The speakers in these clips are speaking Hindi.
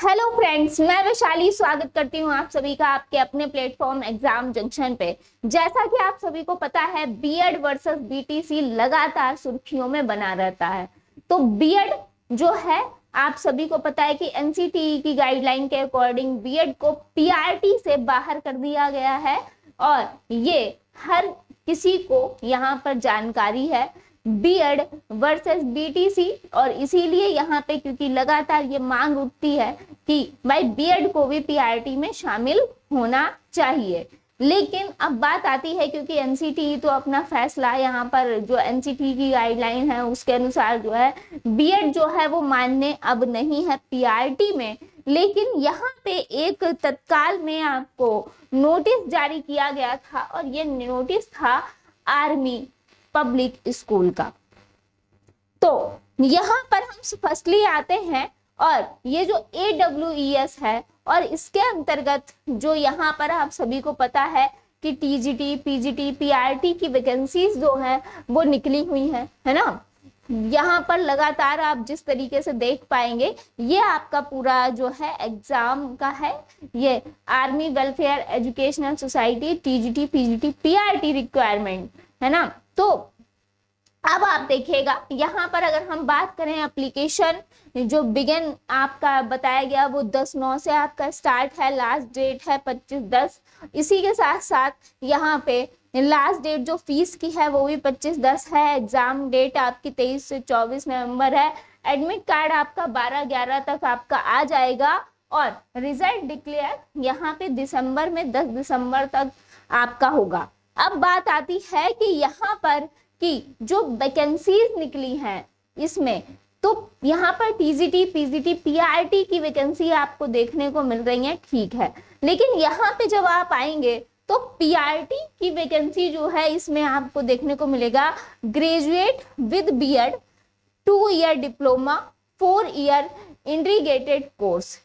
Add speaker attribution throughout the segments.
Speaker 1: हेलो फ्रेंड्स, मैं वैशाली स्वागत करती हूँ आप सभी का आपके अपने प्लेटफॉर्म एग्जाम जंक्शन पे। जैसा कि आप सभी को पता है, बीएड वर्सेस बीटीसी लगातार सुर्खियों में बना रहता है। तो बीएड जो है, आप सभी को पता है कि एनसीटीई की गाइडलाइन के अकॉर्डिंग बीएड को पीआरटी से बाहर कर दिया गया है और ये हर किसी को यहाँ पर जानकारी है बीएड वर्सेस बीटीसी। और इसीलिए यहाँ पे क्योंकि लगातार ये मांग उठती है कि भाई बीएड को भी पीआरटी में शामिल होना चाहिए। लेकिन अब बात आती है, क्योंकि एनसीटीई तो अपना फैसला यहाँ पर जो एनसीटीई की गाइडलाइन है उसके अनुसार जो है बीएड जो है वो मान्य अब नहीं है पीआरटी में। लेकिन यहाँ पे एक तत्काल में आपको नोटिस जारी किया गया था और ये नोटिस था आर्मी पब्लिक स्कूल का। तो यहाँ पर हम फर्स्टली आते हैं और ये जो AWES है और इसके अंतर्गत जो यहाँ पर आप सभी को पता है कि टीजीटी, पीजीटी, पीआरटी की वैकेंसीज जो है वो निकली हुई है ना। यहाँ पर लगातार आप जिस तरीके से देख पाएंगे, ये आपका पूरा जो है एग्जाम का है, ये army welfare educational society TGT, PGT, PRT requirement है ना। तो अब आप देखिएगा यहाँ पर अगर हम बात करें एप्लीकेशन जो बिगिन आपका बताया गया वो 10/9 से आपका स्टार्ट है, लास्ट डेट है 25/10। इसी के साथ साथ यहाँ पे लास्ट डेट जो फीस की है वो भी 25/10 है। एग्जाम डेट आपकी 23 से 24 नवंबर है। एडमिट कार्ड आपका 12/11 तक आपका आ जाएगा और रिजल्ट डिक्लेयर यहाँ पे दिसंबर में 10 दिसंबर तक आपका होगा। अब बात आती है कि यहाँ पर कि जो वैकेंसीज निकली हैं इसमें, तो यहाँ पर टीजीटी, पीजीटी, पीआरटी की वैकेंसी आपको देखने को मिल रही है, ठीक है। लेकिन यहाँ पे जब आप आएंगे तो पीआरटी की वैकेंसी जो है इसमें आपको देखने को मिलेगा graduate with BEd, 2 year diploma, 4 year integrated course.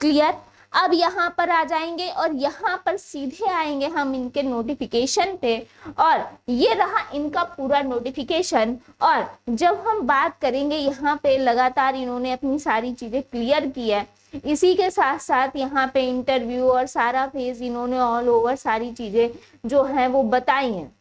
Speaker 1: Clear. अब यहाँ पर आ जाएंगे और यहाँ पर सीधे आएंगे हम इनके नोटिफिकेशन पे और ये रहा इनका पूरा नोटिफिकेशन। और जब हम बात करेंगे यहाँ पे लगातार इन्होंने अपनी सारी चीजें क्लियर की है। इसी के साथ साथ यहाँ पे इंटरव्यू और सारा फेज इन्होंने ऑल ओवर सारी चीजें जो है वो बताई हैं।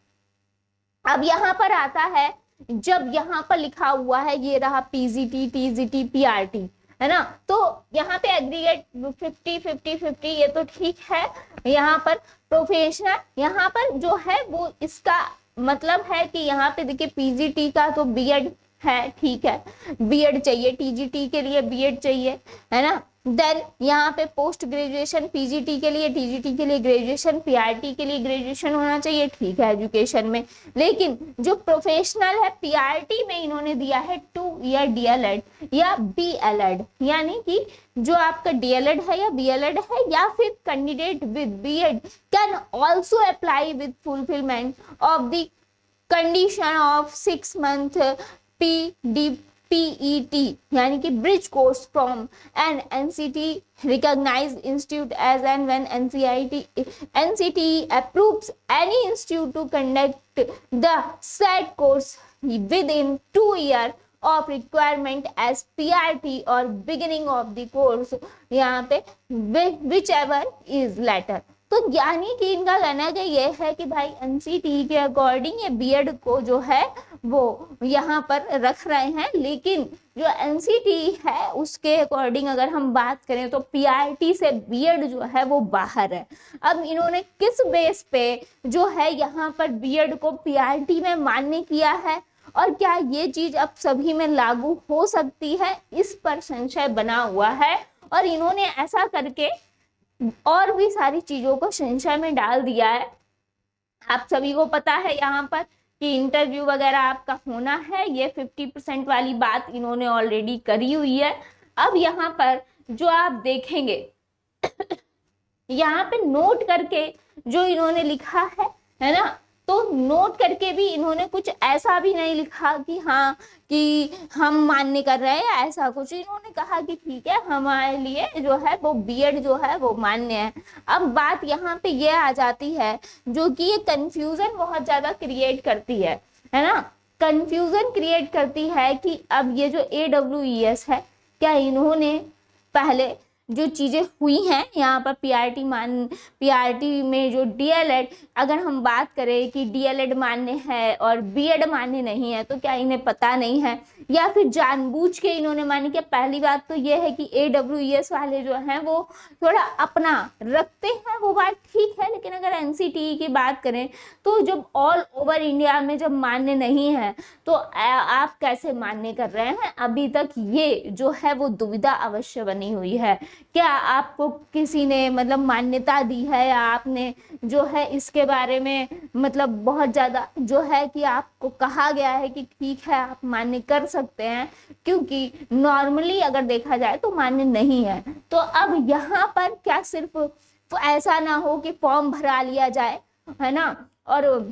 Speaker 1: अब यहाँ पर आता है, जब यहाँ पर लिखा हुआ है ये रहा पीजीटी, टीजीटी, पीआरटी है ना, तो यहाँ पे एग्रीगेट 50-50-50 ये तो ठीक है। यहाँ पर प्रोफेशनल यहाँ पर जो है वो इसका मतलब है कि यहाँ पे देखिए पीजीटी का तो बीएड है, ठीक है, बीएड चाहिए, टीजीटी के लिए बीएड चाहिए है ना। देन यहाँ पे पोस्ट ग्रेजुएशन पीजीटी के लिए, टीजीटी के लिए ग्रेजुएशन, पीआरटी के लिए ग्रेजुएशन होना चाहिए, ठीक है, एजुकेशन में। लेकिन जो प्रोफेशनल है पीआरटी में इन्होंने दिया है 2 ईयर डीएलएड या बीएलएड, यानी कि जो आपका डीएलएड है या बीएलएड है या फिर candidate with BEd can also apply with fulfilment of the condition of 6 month PET, यानी कि bridge course from an NCT recognized institute as and when NCTE approves any institute to conduct the said course within 2 years of requirement as PRT or beginning of the course, यहाँ पे whichever is latter। तो यानी कि इनका कहना है ये है कि भाई एनसीटीई के अकॉर्डिंग ये बीएड को जो है वो यहाँ पर रख रहे हैं। लेकिन जो एनसीटीई है उसके अकॉर्डिंग अगर हम बात करें तो पीआरटी से बीएड जो है वो बाहर है। अब इन्होंने किस बेस पे जो है यहाँ पर बीएड को पीआरटी में मान्य किया है और क्या ये चीज अब सभी में लागू हो सकती है, इस पर संशय बना हुआ है। और इन्होंने ऐसा करके और भी सारी चीजों को संशय में डाल दिया है। आप सभी को पता है यहाँ पर कि इंटरव्यू वगैरह आपका होना है, ये 50% वाली बात इन्होंने ऑलरेडी करी हुई है। अब यहाँ पर जो आप देखेंगे यहाँ पे नोट करके जो इन्होंने लिखा है ना, तो नोट करके भी इन्होंने कुछ ऐसा भी नहीं लिखा कि हाँ कि हम मान्य कर रहे हैं, ऐसा कुछ। इन्होंने कहा कि ठीक है हमारे लिए जो है वो बीएड जो है वो मान्य है। अब बात यहाँ पे ये आ जाती है जो कि ये कंफ्यूजन बहुत ज्यादा क्रिएट करती है ना, कंफ्यूजन क्रिएट करती है कि अब ये जो AWES है क्या इन्होंने पहले जो चीज़ें हुई हैं यहाँ पर पीआरटी में जो डीएलएड, अगर हम बात करें कि डीएलएड मान्य है और बीएड मान्य नहीं है, तो क्या इन्हें पता नहीं है या फिर जानबूझ के इन्होंने मान्य किया? पहली बात तो ये है कि AWES वाले जो हैं वो थोड़ा अपना रखते हैं, वो बात ठीक है, लेकिन अगर NCTE की बात करें तो जब ऑल ओवर इंडिया में जब मान्य नहीं है तो आप कैसे मान्य कर रहे हैं? अभी तक ये जो है वो दुविधा अवश्य बनी हुई है। क्या आपको किसी ने मतलब मान्यता दी है या आपने जो है इसके बारे में मतलब बहुत ज़्यादा जो है कि आपको कहा गया है कि ठीक है आप मान्य कर सकते हैं? क्योंकि नॉर्मली अगर देखा जाए तो मान्य नहीं है। तो अब यहाँ पर क्या सिर्फ ऐसा ना हो कि फॉर्म भरा लिया जाए, है ना, और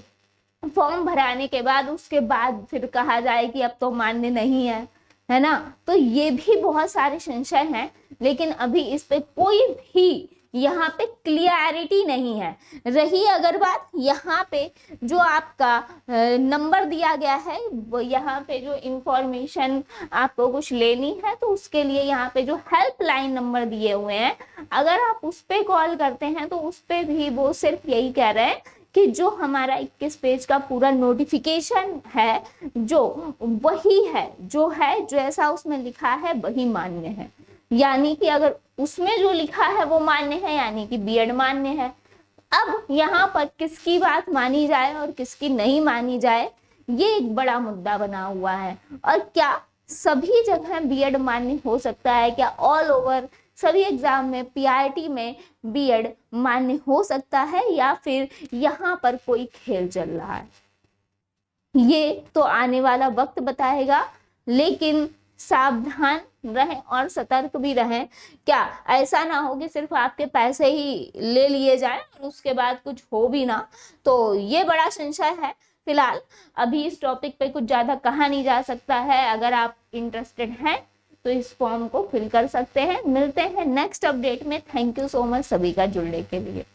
Speaker 1: फॉर्म भराने के बाद उसके बाद फिर कहा जाए कि अब तो मान्य नहीं है ना? तो ये भी बहुत सारे संशय हैं, लेकिन अभी इस पे कोई भी यहाँ पे क्लियरिटी नहीं है। रही अगर बात यहाँ पे जो आपका नंबर दिया गया है, वो यहाँ पे जो इंफॉर्मेशन आपको कुछ लेनी है तो उसके लिए यहाँ पे जो हेल्पलाइन नंबर दिए हुए हैं, अगर आप उस पे कॉल करते हैं तो उस पे भी वो सिर्फ यही कह रहे हैं कि जो हमारा 21 पेज का पूरा नोटिफिकेशन है जो वही है, जो है जैसा उसमें लिखा है वही मान्य है। यानी कि अगर उसमें जो लिखा है वो मान्य है, यानी कि बीएड मान्य है। अब यहाँ पर किसकी बात मानी जाए और किसकी नहीं मानी जाए, ये एक बड़ा मुद्दा बना हुआ है। और क्या सभी जगह बीएड मान्य हो सकता है? क्या ऑल ओवर सभी एग्जाम में पीआरटी में बीएड मान्य हो सकता है या फिर यहाँ पर कोई खेल चल रहा है? ये तो आने वाला वक्त बताएगा, लेकिन सावधान रहें और सतर्क भी रहें। क्या ऐसा ना हो कि सिर्फ आपके पैसे ही ले लिए जाए और उसके बाद कुछ हो भी ना, तो ये बड़ा संशय है। फिलहाल अभी इस टॉपिक पे कुछ ज़्यादा कहा नहीं जा सकता है। अगर आप इंटरेस्टेड हैं तो इस फॉर्म को फिल कर सकते हैं। मिलते हैं नेक्स्ट अपडेट में। थैंक यू सो मच सभी का जुड़ने के लिए।